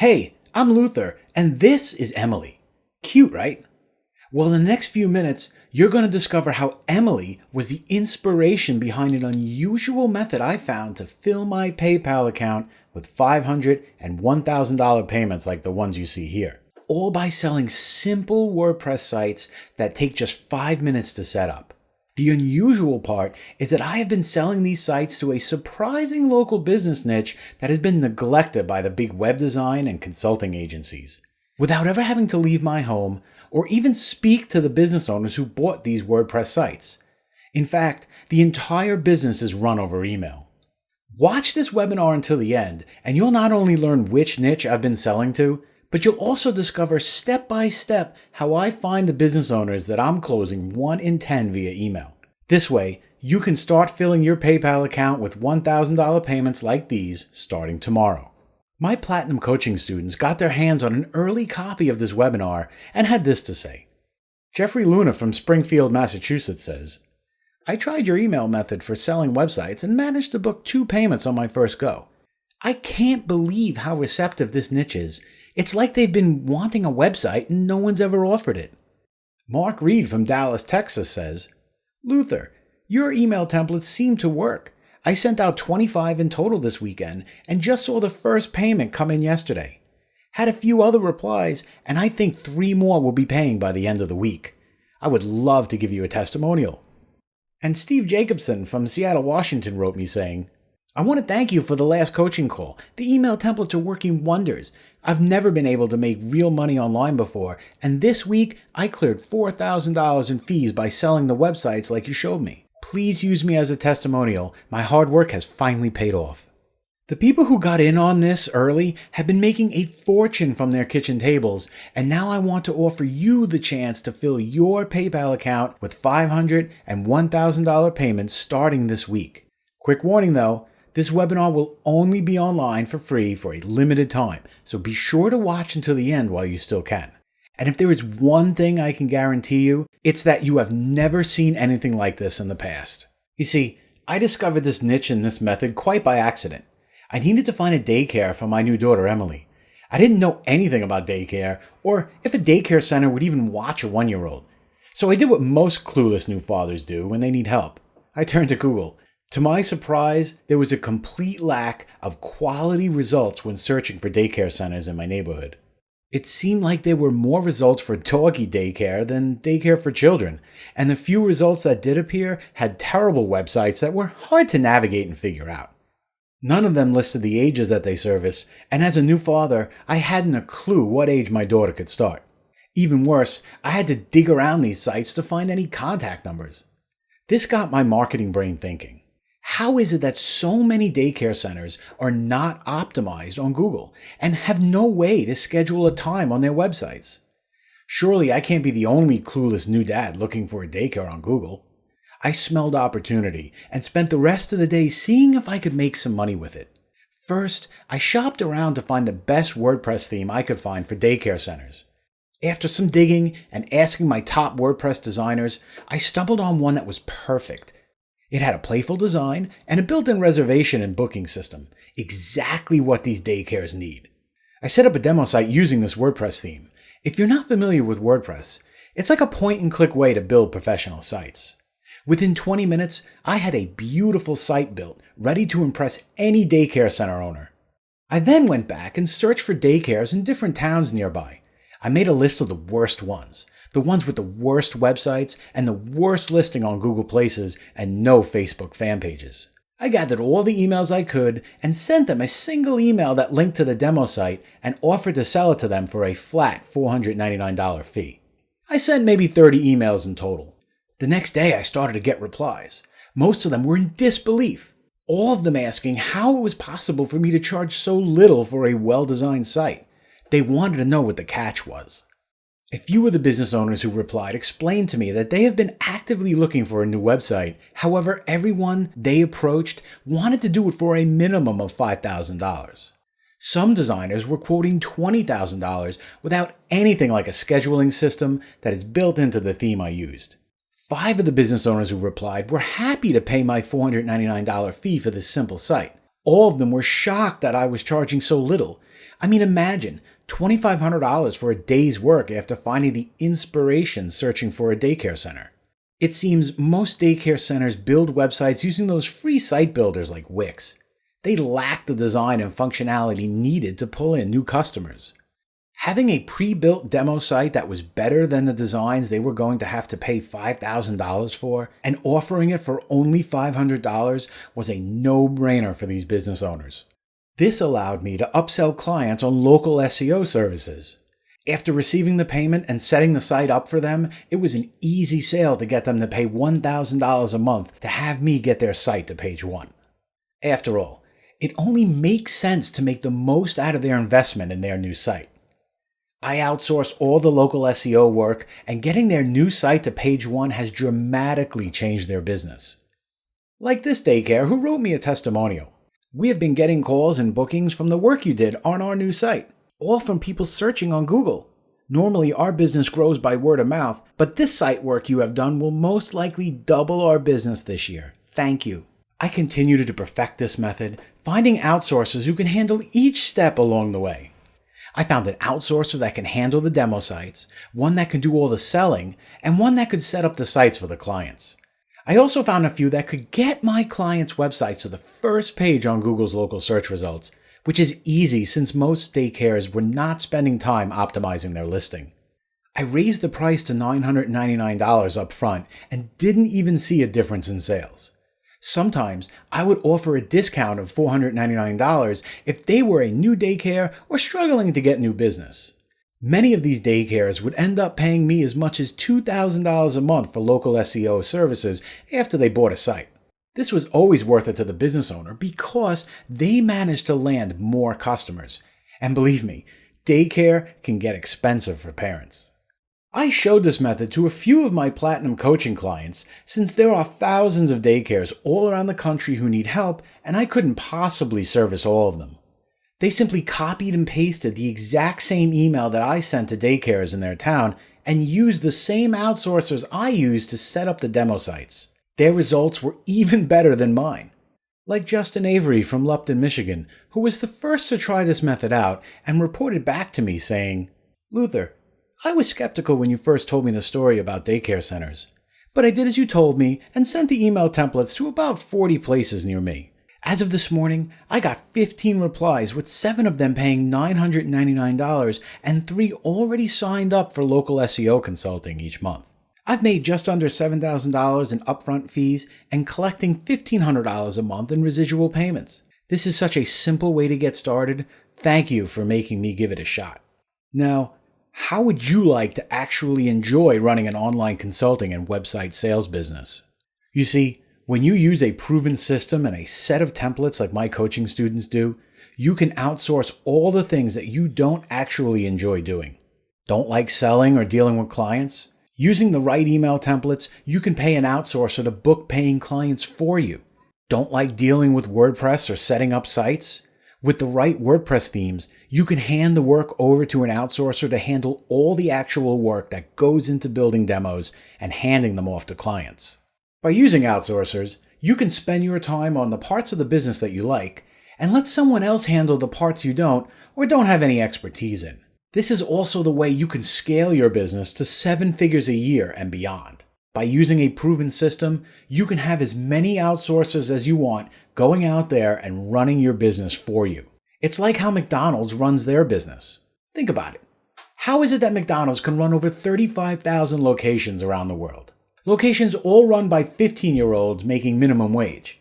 Hey, I'm Luther, and this is Emily. Cute, right? Well, in the next few minutes, you're going to discover how Emily was the inspiration behind an unusual method I found to fill my PayPal account with $500 and $1,000 payments like the ones you see here. All by selling simple WordPress sites that take just 5 minutes to set up. The unusual part is that I have been selling these sites to a surprising local business niche that has been neglected by the big web design and consulting agencies, without ever having to leave my home or even speak to the business owners who bought these WordPress sites. In fact, the entire business is run over email. Watch this webinar until the end, and you'll not only learn which niche I've been selling to, but you'll also discover step by step how I find the business owners that I'm closing 1 in 10 via email. This way, you can start filling your PayPal account with $1,000 payments like these starting tomorrow. My Platinum coaching students got their hands on an early copy of this webinar and had this to say. Jeffrey Luna from Springfield, Massachusetts says, I tried your email method for selling websites and managed to book 2 payments on my first go. I can't believe how receptive this niche is. It's like they've been wanting a website and no one's ever offered it. Mark Reed from Dallas, Texas says, Luther, your email templates seem to work. I sent out 25 in total this weekend and just saw the first payment come in yesterday. Had a few other replies and I think 3 more will be paying by the end of the week. I would love to give you a testimonial. And Steve Jacobson from Seattle, Washington wrote me saying, I want to thank you for the last coaching call. The email templates are working wonders. I've never been able to make real money online before, and this week I cleared $4,000 in fees by selling the websites like you showed me. Please use me as a testimonial. My hard work has finally paid off. The people who got in on this early have been making a fortune from their kitchen tables, and now I want to offer you the chance to fill your PayPal account with $500 and $1,000 payments starting this week. Quick warning though, this webinar will only be online for free for a limited time, so be sure to watch until the end while you still can. And if there is one thing I can guarantee you, it's that you have never seen anything like this in the past. You see, I discovered this niche and this method quite by accident. I needed to find a daycare for my new daughter, Emily. I didn't know anything about daycare, or if a daycare center would even watch a 1-year-old. So I did what most clueless new fathers do when they need help. I turned to Google. To my surprise, there was a complete lack of quality results when searching for daycare centers in my neighborhood. It seemed like there were more results for doggy daycare than daycare for children, and the few results that did appear had terrible websites that were hard to navigate and figure out. None of them listed the ages that they service, and as a new father, I hadn't a clue what age my daughter could start. Even worse, I had to dig around these sites to find any contact numbers. This got my marketing brain thinking. How is it that so many daycare centers are not optimized on Google and have no way to schedule a time on their websites? Surely I can't be the only clueless new dad looking for a daycare on Google. I smelled opportunity and spent the rest of the day seeing if I could make some money with it. First, I shopped around to find the best WordPress theme I could find for daycare centers. After some digging and asking my top WordPress designers, I stumbled on one that was perfect. It had a playful design and a built-in reservation and booking system, exactly what these daycares need. I set up a demo site using this WordPress theme. If you're not familiar with WordPress, it's like a point-and-click way to build professional sites. Within 20 minutes, I had a beautiful site built, ready to impress any daycare center owner. I then went back and searched for daycares in different towns nearby. I made a list of the worst ones. The ones with the worst websites and the worst listing on Google Places and no Facebook fan pages. I gathered all the emails I could and sent them a single email that linked to the demo site and offered to sell it to them for a flat $499 fee. I sent maybe 30 emails in total. The next day I started to get replies. Most of them were in disbelief. All of them asking how it was possible for me to charge so little for a well-designed site. They wanted to know what the catch was. A few of the business owners who replied explained to me that they have been actively looking for a new website. However, everyone they approached wanted to do it for a minimum of $5,000. Some designers were quoting $20,000 without anything like a scheduling system that is built into the theme I used. 5 of the business owners who replied were happy to pay my $499 fee for this simple site. All of them were shocked that I was charging so little. I mean, imagine $2,500 for a day's work after finding the inspiration searching for a daycare center. It seems most daycare centers build websites using those free site builders like Wix. They lack the design and functionality needed to pull in new customers. Having a pre-built demo site that was better than the designs they were going to have to pay $5,000 for and offering it for only $500 was a no-brainer for these business owners. This allowed me to upsell clients on local SEO services. After receiving the payment and setting the site up for them, it was an easy sale to get them to pay $1,000 a month to have me get their site to page 1. After all, it only makes sense to make the most out of their investment in their new site. I outsource all the local SEO work, and getting their new site to page 1 has dramatically changed their business. Like this daycare who wrote me a testimonial. We have been getting calls and bookings from the work you did on our new site, all from people searching on Google. Normally our business grows by word of mouth, but this site work you have done will most likely double our business this year. Thank you. I continue to perfect this method, finding outsourcers who can handle each step along the way. I found an outsourcer that can handle the demo sites, one that can do all the selling, and one that could set up the sites for the clients. I also found a few that could get my clients' websites to the first page on Google's local search results, which is easy since most daycares were not spending time optimizing their listing. I raised the price to $999 up front and didn't even see a difference in sales. Sometimes I would offer a discount of $499 if they were a new daycare or struggling to get new business. Many of these daycares would end up paying me as much as $2,000 a month for local SEO services after they bought a site. This was always worth it to the business owner because they managed to land more customers. And believe me, daycare can get expensive for parents. I showed this method to a few of my platinum coaching clients since there are thousands of daycares all around the country who need help, and I couldn't possibly service all of them. They simply copied and pasted the exact same email that I sent to daycares in their town and used the same outsourcers I used to set up the demo sites. Their results were even better than mine. Like Justin Avery from Lupton, Michigan, who was the first to try this method out and reported back to me saying, "Luther, I was skeptical when you first told me the story about daycare centers, but I did as you told me and sent the email templates to about 40 places near me. As of this morning, I got 15 replies with 7 of them paying $999 and 3 already signed up for local SEO consulting each month. I've made just under $7,000 in upfront fees and collecting $1,500 a month in residual payments. This is such a simple way to get started. Thank you for making me give it a shot." Now, how would you like to actually enjoy running an online consulting and website sales business? You see, when you use a proven system and a set of templates like my coaching students do, you can outsource all the things that you don't actually enjoy doing. Don't like selling or dealing with clients? Using the right email templates, you can pay an outsourcer to book paying clients for you. Don't like dealing with WordPress or setting up sites? With the right WordPress themes, you can hand the work over to an outsourcer to handle all the actual work that goes into building demos and handing them off to clients. By using outsourcers, you can spend your time on the parts of the business that you like and let someone else handle the parts you don't or don't have any expertise in. This is also the way you can scale your business to 7 figures a year and beyond. By using a proven system, you can have as many outsourcers as you want going out there and running your business for you. It's like how McDonald's runs their business. Think about it. How is it that McDonald's can run over 35,000 locations around the world? Locations all run by 15-year-olds making minimum wage.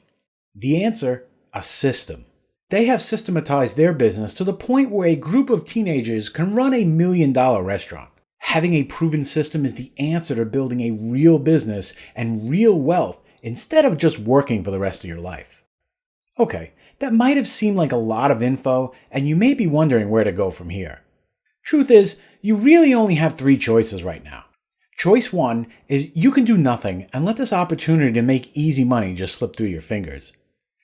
The answer? A system. They have systematized their business to the point where a group of teenagers can run a $1 million restaurant. Having a proven system is the answer to building a real business and real wealth instead of just working for the rest of your life. Okay, that might have seemed like a lot of info, and you may be wondering where to go from here. Truth is, you really only have 3 choices right now. Choice 1 is you can do nothing and let this opportunity to make easy money just slip through your fingers.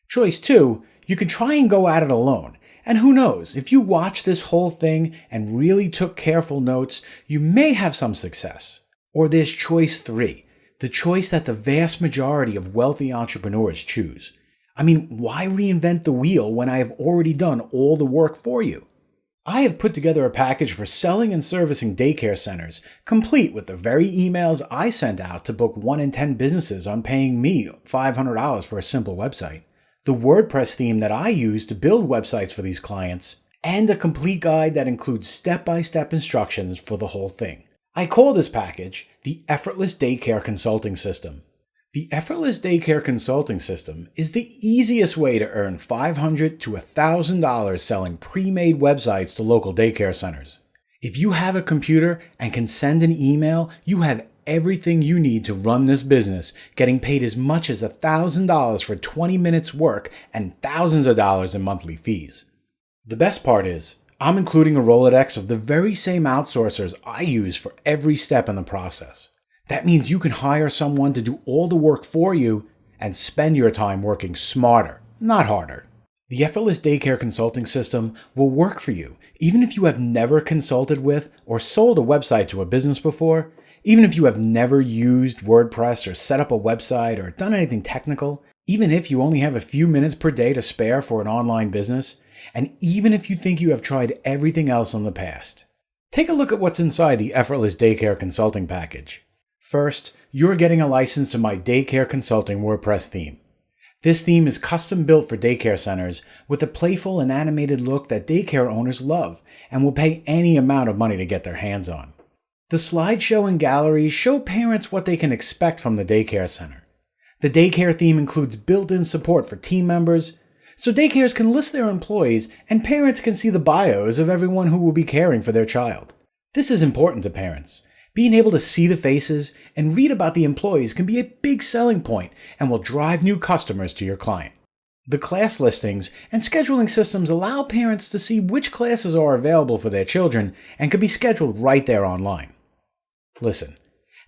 Choice 2, you can try and go at it alone. And who knows, if you watch this whole thing and really took careful notes, you may have some success. Or there's choice 3, the choice that the vast majority of wealthy entrepreneurs choose. I mean, why reinvent the wheel when I have already done all the work for you? I have put together a package for selling and servicing daycare centers, complete with the very emails I sent out to book 1 in 10 businesses on paying me $500 for a simple website, the WordPress theme that I use to build websites for these clients, and a complete guide that includes step-by-step instructions for the whole thing. I call this package the Effortless Daycare Consulting System. The Effortless Daycare Consulting System is the easiest way to earn $500 to $1,000 selling pre-made websites to local daycare centers. If you have a computer and can send an email, you have everything you need to run this business, getting paid as much as $1,000 for 20 minutes work and thousands of dollars in monthly fees. The best part is, I'm including a Rolodex of the very same outsourcers I use for every step in the process. That means you can hire someone to do all the work for you and spend your time working smarter, not harder. The Effortless Daycare Consulting System will work for you, even if you have never consulted with or sold a website to a business before, even if you have never used WordPress or set up a website or done anything technical, even if you only have a few minutes per day to spare for an online business, and even if you think you have tried everything else in the past. Take a look at what's inside the Effortless Daycare Consulting package. First, you're getting a license to my Daycare Consulting WordPress theme. This theme is custom built for daycare centers with a playful and animated look that daycare owners love and will pay any amount of money to get their hands on. The slideshow and galleries show parents what they can expect from the daycare center. The daycare theme includes built-in support for team members, so daycares can list their employees and parents can see the bios of everyone who will be caring for their child. This is important to parents. Being able to see the faces and read about the employees can be a big selling point and will drive new customers to your client. The class listings and scheduling systems allow parents to see which classes are available for their children and can be scheduled right there online. Listen,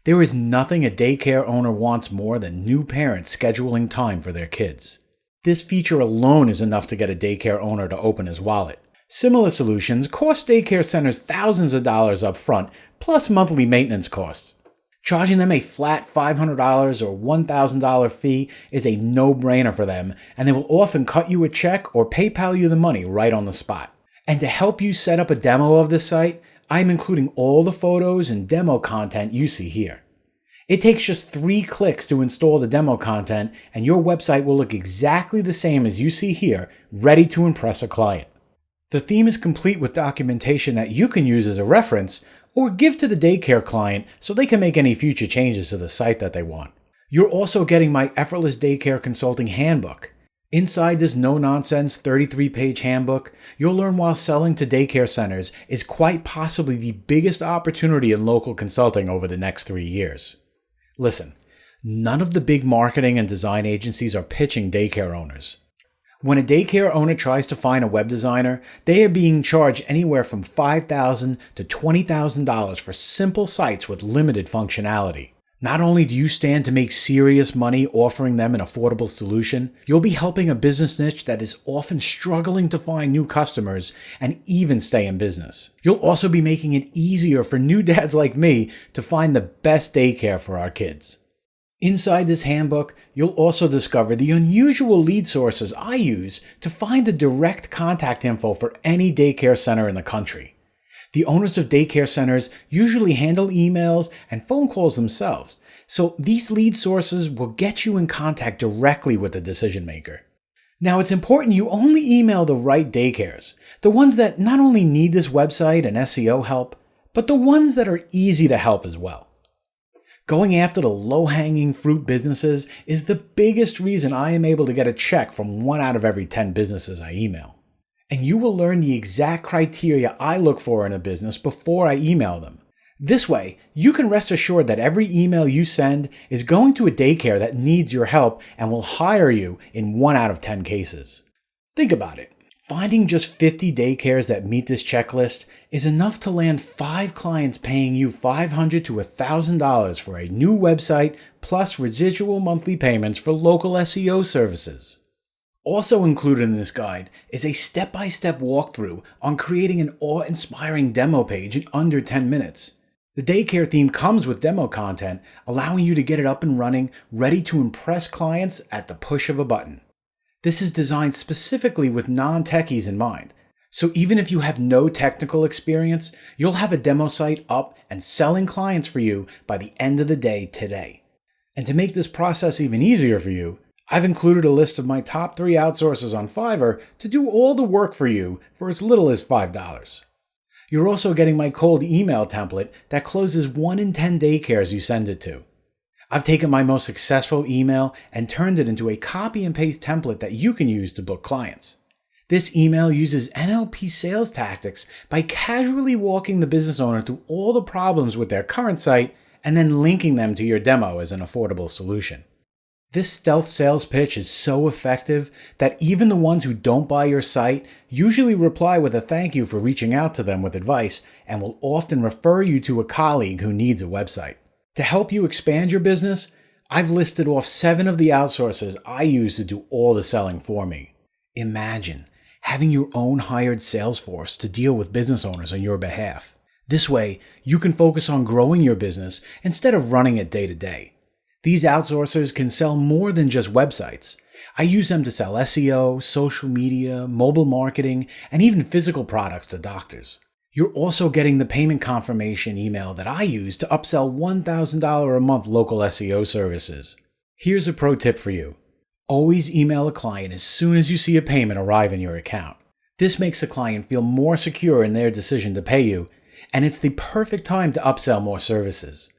there is nothing a daycare owner wants more than new parents scheduling time for their kids. This feature alone is enough to get a daycare owner to open his wallet. Similar solutions cost daycare centers thousands of dollars up front, plus monthly maintenance costs. Charging them a flat $500 or $1,000 fee is a no-brainer for them, and they will often cut you a check or PayPal you the money right on the spot. And to help you set up a demo of this site, I'm including all the photos and demo content you see here. It takes just 3 clicks to install the demo content, and your website will look exactly the same as you see here, ready to impress a client. The theme is complete with documentation that you can use as a reference or give to the daycare client so they can make any future changes to the site that they want. You're also getting my Effortless Daycare Consulting Handbook. Inside this no-nonsense 33-page handbook, you'll learn why selling to daycare centers is quite possibly the biggest opportunity in local consulting over the next 3 years. Listen, none of the big marketing and design agencies are pitching daycare owners. When a daycare owner tries to find a web designer, they are being charged anywhere from $5,000 to $20,000 for simple sites with limited functionality. Not only do you stand to make serious money offering them an affordable solution, you'll be helping a business niche that is often struggling to find new customers and even stay in business. You'll also be making it easier for new dads like me to find the best daycare for our kids. Inside this handbook, you'll also discover the unusual lead sources I use to find the direct contact info for any daycare center in the country. The owners of daycare centers usually handle emails and phone calls themselves, so these lead sources will get you in contact directly with the decision maker. Now, it's important you only email the right daycares, the ones that not only need this website and SEO help, but the ones that are easy to help as well. Going after the low-hanging fruit businesses is the biggest reason I am able to get a check from 1 out of every 10 businesses I email. And you will learn the exact criteria I look for in a business before I email them. This way, you can rest assured that every email you send is going to a daycare that needs your help and will hire you in 1 out of 10 cases. Think about it. Finding just 50 daycares that meet this checklist is enough to land 5 clients paying you $500 to $1,000 for a new website plus residual monthly payments for local SEO services. Also included in this guide is a step-by-step walkthrough on creating an awe-inspiring demo page in under 10 minutes. The daycare theme comes with demo content, allowing you to get it up and running, ready to impress clients at the push of a button. This is designed specifically with non-techies in mind, So even if you have no technical experience, you'll have a demo site up and selling clients for you by the end of the day today. And to make this process even easier for you, I've included a list of my top 3 outsourcers on Fiverr to do all the work for you for as little as $5. You're also getting my cold email template that closes 1 in 10 daycares you send it to. I've taken my most successful email and turned it into a copy and paste template that you can use to book clients. This email uses NLP sales tactics by casually walking the business owner through all the problems with their current site and then linking them to your demo as an affordable solution. This stealth sales pitch is so effective that even the ones who don't buy your site usually reply with a thank you for reaching out to them with advice and will often refer you to a colleague who needs a website. To help you expand your business, I've listed off 7 of the outsourcers I use to do all the selling for me. Imagine having your own hired sales force to deal with business owners on your behalf. This way, you can focus on growing your business instead of running it day to day. These outsourcers can sell more than just websites. I use them to sell SEO, social media, mobile marketing, and even physical products to doctors. You're also getting the payment confirmation email that I use to upsell $1,000 a month local SEO services. Here's a pro tip for you. Always email a client as soon as you see a payment arrive in your account. This makes the client feel more secure in their decision to pay you, and it's the perfect time to upsell more services.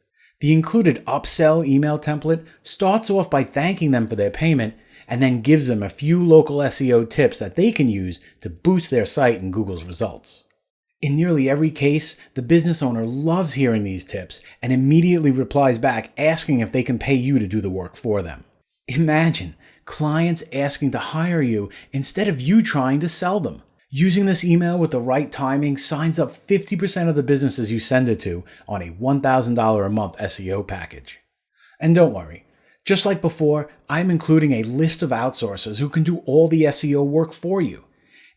The included upsell email template starts off by thanking them for their payment and then gives them a few local SEO tips that they can use to boost their site in Google's results. In nearly every case, the business owner loves hearing these tips and immediately replies back asking if they can pay you to do the work for them. Imagine clients asking to hire you instead of you trying to sell them. Using this email with the right timing signs up 50% of the businesses you send it to on a $1,000 a month SEO package. And don't worry, just like before, I'm including a list of outsourcers who can do all the SEO work for you.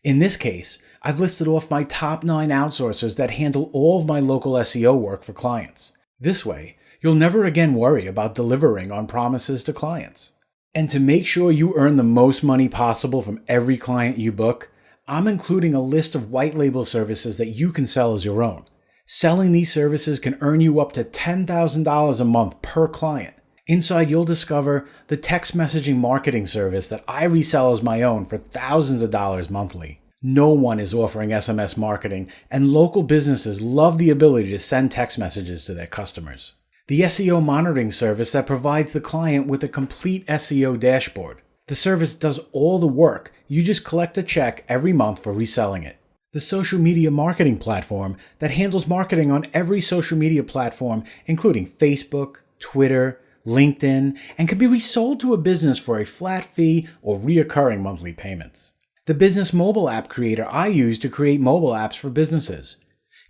In this case, I've listed off my top 9 outsourcers that handle all of my local SEO work for clients. This way, you'll never again worry about delivering on promises to clients. And to make sure you earn the most money possible from every client you book, I'm including a list of white label services that you can sell as your own. Selling these services can earn you up to $10,000 a month per client. Inside, you'll discover the text messaging marketing service that I resell as my own for thousands of dollars monthly. No one is offering SMS marketing, and local businesses love the ability to send text messages to their customers. The SEO monitoring service that provides the client with a complete SEO dashboard. The service does all the work. You just collect a check every month for reselling it. The social media marketing platform that handles marketing on every social media platform, including Facebook, Twitter, LinkedIn, and can be resold to a business for a flat fee or reoccurring monthly payments. The business mobile app creator I use to create mobile apps for businesses.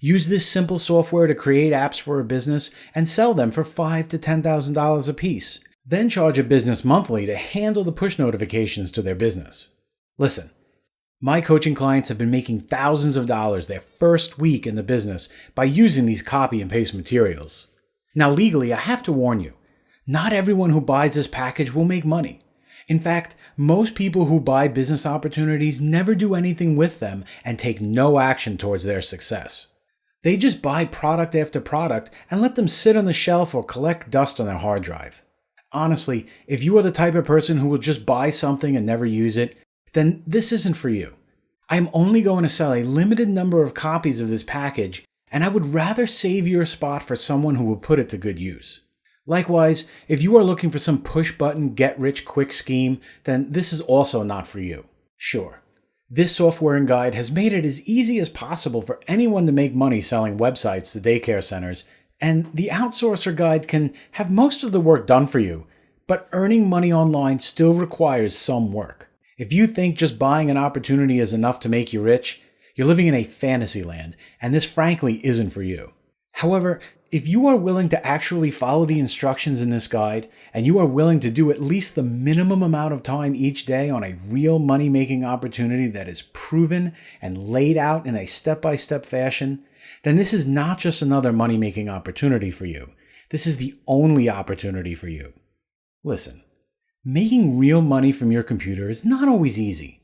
Use this simple software to create apps for a business and sell them for $5,000 to $10,000 a piece. Then charge a business monthly to handle the push notifications to their business. Listen, my coaching clients have been making thousands of dollars their first week in the business by using these copy and paste materials. Now legally, I have to warn you, not everyone who buys this package will make money. In fact, most people who buy business opportunities never do anything with them and take no action towards their success. They just buy product after product and let them sit on the shelf or collect dust on their hard drive. Honestly, if you are the type of person who will just buy something and never use it, then this isn't for you. I am only going to sell a limited number of copies of this package, and I would rather save your spot for someone who will put it to good use. Likewise, if you are looking for some push-button, get-rich-quick scheme, then this is also not for you. Sure, this software and guide has made it as easy as possible for anyone to make money selling websites to daycare centers, and the outsourcer guide can have most of the work done for you, but earning money online still requires some work. If you think just buying an opportunity is enough to make you rich, you're living in a fantasy land, and this frankly isn't for you. However, if you are willing to actually follow the instructions in this guide, and you are willing to do at least the minimum amount of time each day on a real money-making opportunity that is proven and laid out in a step-by-step fashion, then this is not just another money-making opportunity for you. This is the only opportunity for you. Listen, making real money from your computer is not always easy.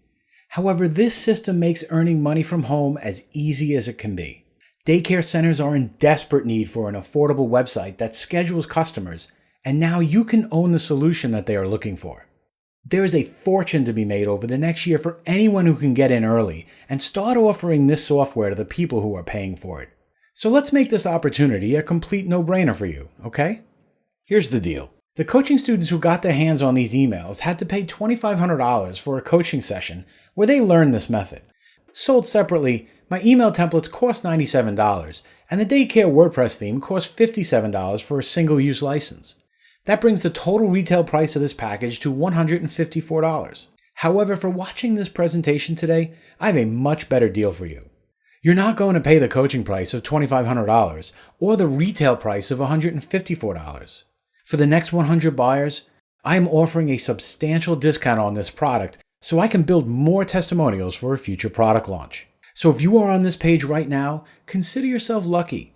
However, this system makes earning money from home as easy as it can be. Daycare centers are in desperate need for an affordable website that schedules customers, and now you can own the solution that they are looking for. There is a fortune to be made over the next year for anyone who can get in early and start offering this software to the people who are paying for it. So let's make this opportunity a complete no-brainer for you, okay? Here's the deal. The coaching students who got their hands on these emails had to pay $2,500 for a coaching session where they learned this method. Sold separately, my email templates cost $97, and the Daycare WordPress theme cost $57 for a single-use license. That brings the total retail price of this package to $154. However, for watching this presentation today, I have a much better deal for you. You're not going to pay the coaching price of $2,500 or the retail price of $154. For the next 100 buyers, I am offering a substantial discount on this product so I can build more testimonials for a future product launch. So if you are on this page right now, consider yourself lucky.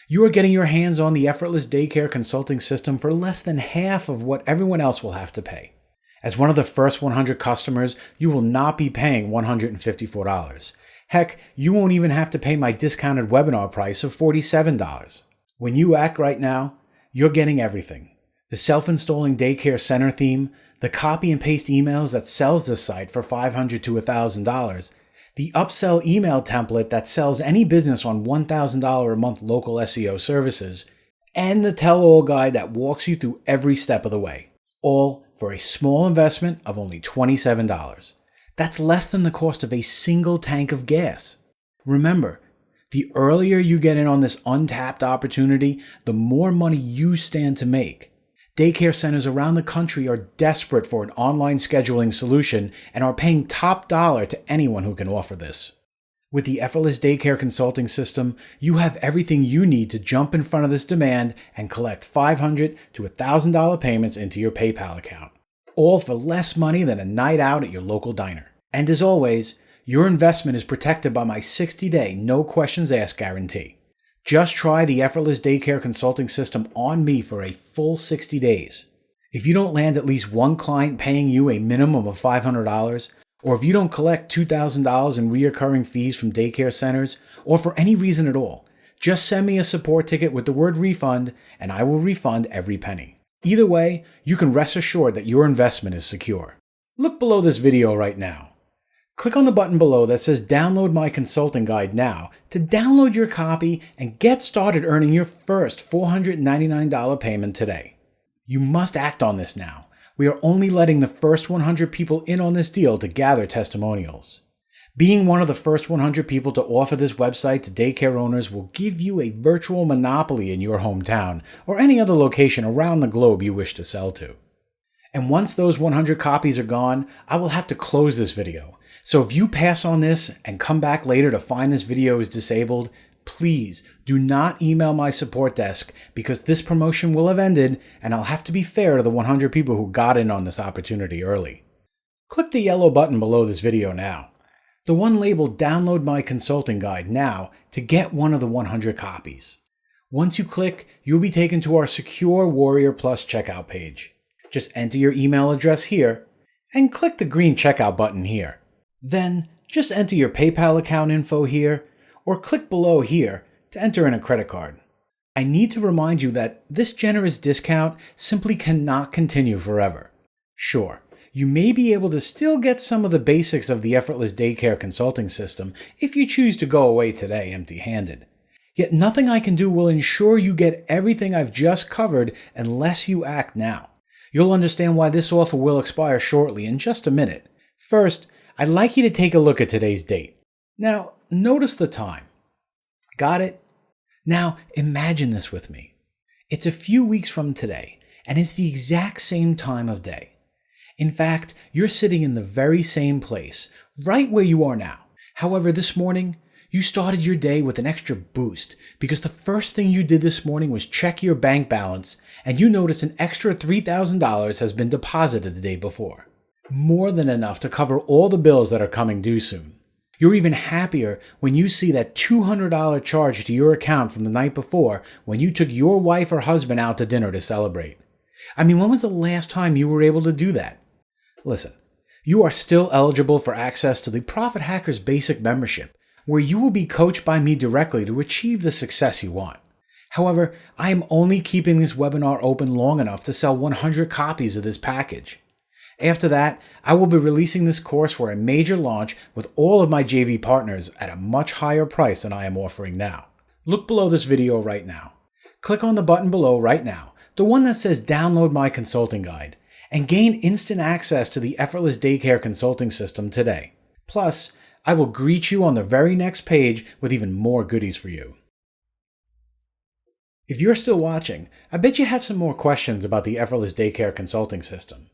You are getting your hands on the Effortless Daycare consulting system for less than half of what everyone else will have to pay. As one of the first 100 customers, you will not be paying $154. Heck, you won't even have to pay my discounted webinar price of $47. When you act right now, you're getting everything. The self-installing daycare center theme, the copy and paste emails that sells this site for $500 to $1,000, the upsell email template that sells any business on $1,000 a month local SEO services, and the tell-all guide that walks you through every step of the way, all for a small investment of only $27. That's less than the cost of a single tank of gas. Remember, the earlier you get in on this untapped opportunity, the more money you stand to make. Daycare centers around the country are desperate for an online scheduling solution and are paying top dollar to anyone who can offer this. With the Effortless Daycare consulting system, you have everything you need to jump in front of this demand and collect $500 to $1,000 payments into your PayPal account, all for less money than a night out at your local diner. And as always, your investment is protected by my 60-day no questions asked guarantee. Just try the Effortless Daycare consulting system on me for a full 60 days. If you don't land at least one client paying you a minimum of $500, or if you don't collect $2,000 in recurring fees from daycare centers, or for any reason at all, just send me a support ticket with the word refund and I will refund every penny. Either way, you can rest assured that your investment is secure. Look below this video right now. Click on the button below that says Download My Consulting Guide now to download your copy and get started earning your first $499 payment today. You must act on this now. We are only letting the first 100 people in on this deal to gather testimonials. Being one of the first 100 people to offer this website to daycare owners will give you a virtual monopoly in your hometown or any other location around the globe you wish to sell to. And once those 100 copies are gone, I will have to close this video. So if you pass on this and come back later to find this video is disabled, please do not email my support desk because this promotion will have ended and I'll have to be fair to the 100 people who got in on this opportunity early. Click the yellow button below this video now, the one labeled Download My Consulting Guide now to get one of the 100 copies. Once you click, you'll be taken to our secure Warrior Plus checkout page. Just enter your email address here and click the green checkout button here. Then just enter your PayPal account info here or click below here to enter in a credit card. I need to remind you that this generous discount simply cannot continue forever. Sure, you may be able to still get some of the basics of the Effortless Daycare consulting system if you choose to go away today empty-handed. Yet nothing I can do will ensure you get everything I've just covered unless you act now. You'll understand why this offer will expire shortly in just a minute. First, I'd like you to take a look at today's date. Now, notice the time. Got it? Now, imagine this with me. It's a few weeks from today, and it's the exact same time of day. In fact, you're sitting in the very same place, right where you are now. However, this morning, you started your day with an extra boost because the first thing you did this morning was check your bank balance, and you notice an extra $3,000 has been deposited the day before. More than enough to cover all the bills that are coming due soon. You're even happier when you see that $200 charge to your account from the night before when you took your wife or husband out to dinner to celebrate. I mean, when was the last time you were able to do that? Listen, You are still eligible for access to the Profit Hackers Basic Membership, where you will be coached by me directly to achieve the success you want. However, I am only keeping this webinar open long enough to sell 100 copies of this package. After that, I will be releasing this course for a major launch with all of my JV partners at a much higher price than I am offering now. Look below this video right now. Click on the button below right now, the one that says Download My Consulting Guide, and gain instant access to the Effortless Daycare consulting system today. Plus, I will greet you on the very next page with even more goodies for you. If you're still watching, I bet you have some more questions about the Effortless Daycare consulting system.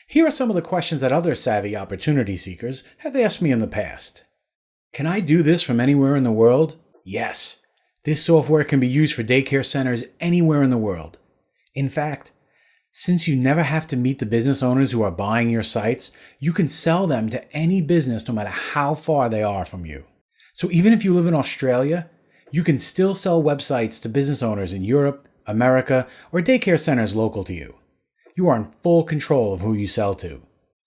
Here are some of the questions that other savvy opportunity seekers have asked me in the past. Can I do this from anywhere in the world? Yes. This software can be used for daycare centers anywhere in the world. In fact, since you never have to meet the business owners who are buying your sites, you can sell them to any business no matter how far they are from you. So even if you live in Australia, you can still sell websites to business owners in Europe, America, or daycare centers local to you. You are in full control of who you sell to.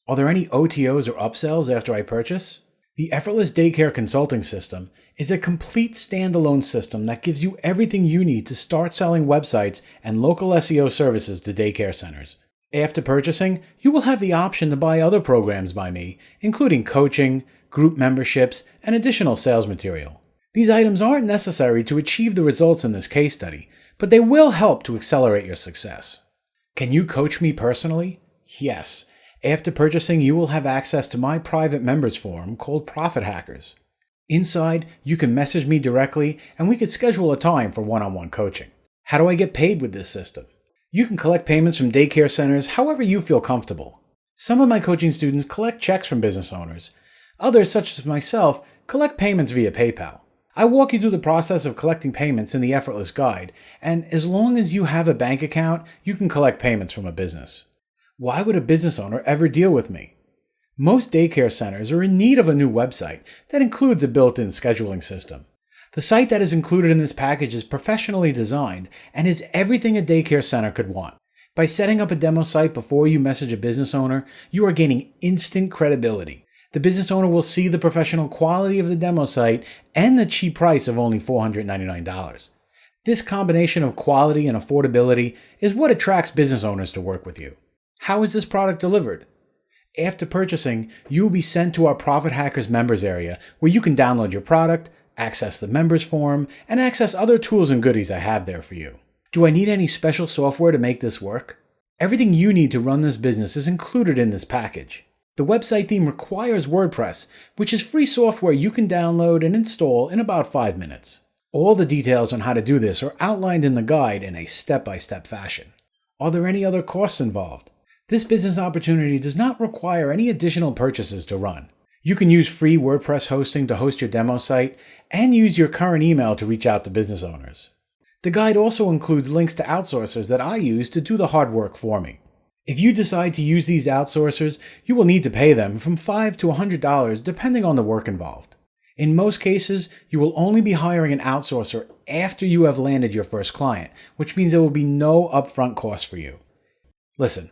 Are there any OTOs or upsells after I purchase? The Effortless Daycare Consulting System is a complete standalone system that gives you everything you need to start selling websites and local SEO services to daycare centers. After purchasing, you will have the option to buy other programs by me, including coaching, group memberships, and additional sales material. These items aren't necessary to achieve the results in this case study, but they will help to accelerate your success. Can you coach me personally? Yes. After purchasing, you will have access to my private members forum called Profit Hackers. Inside, you can message me directly and we can schedule a time for one-on-one coaching. How do I get paid with this system? You can collect payments from daycare centers however you feel comfortable. Some of my coaching students collect checks from business owners. Others, such as myself, collect payments via PayPal. I walk you through the process of collecting payments in the Effortless Guide, and as long as you have a bank account, you can collect payments from a business. Why would a business owner ever deal with me? Most daycare centers are in need of a new website that includes a built-in scheduling system. The site that is included in this package is professionally designed and is everything a daycare center could want. By setting up a demo site before you message a business owner, you are gaining instant credibility. The business owner will see the professional quality of the demo site and the cheap price of only $499. This combination of quality and affordability is what attracts business owners to work with you. How is this product delivered? After purchasing, you will be sent to our Profit Hackers members area where you can download your product, access the members forum, and access other tools and goodies I have there for you. Do I need any special software to make this work? Everything you need to run this business is included in this package. The website theme requires WordPress, which is free software you can download and install in about 5 minutes. All the details on how to do this are outlined in the guide in a step-by-step fashion. Are there any other costs involved? This business opportunity does not require any additional purchases to run. You can use free WordPress hosting to host your demo site and use your current email to reach out to business owners. The guide also includes links to outsourcers that I use to do the hard work for me. If you decide to use these outsourcers, you will need to pay them from $5 to $100 depending on the work involved. In most cases, you will only be hiring an outsourcer after you have landed your first client, which means there will be no upfront cost for you. Listen,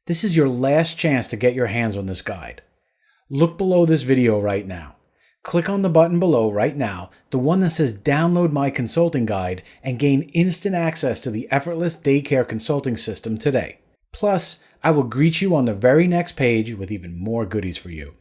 this is your last chance to get your hands on this guide. Look below this video right now. Click on the button below right now, the one that says Download My Consulting Guide, and gain instant access to the Effortless Daycare Consulting System today. Plus, I will greet you on the very next page with even more goodies for you.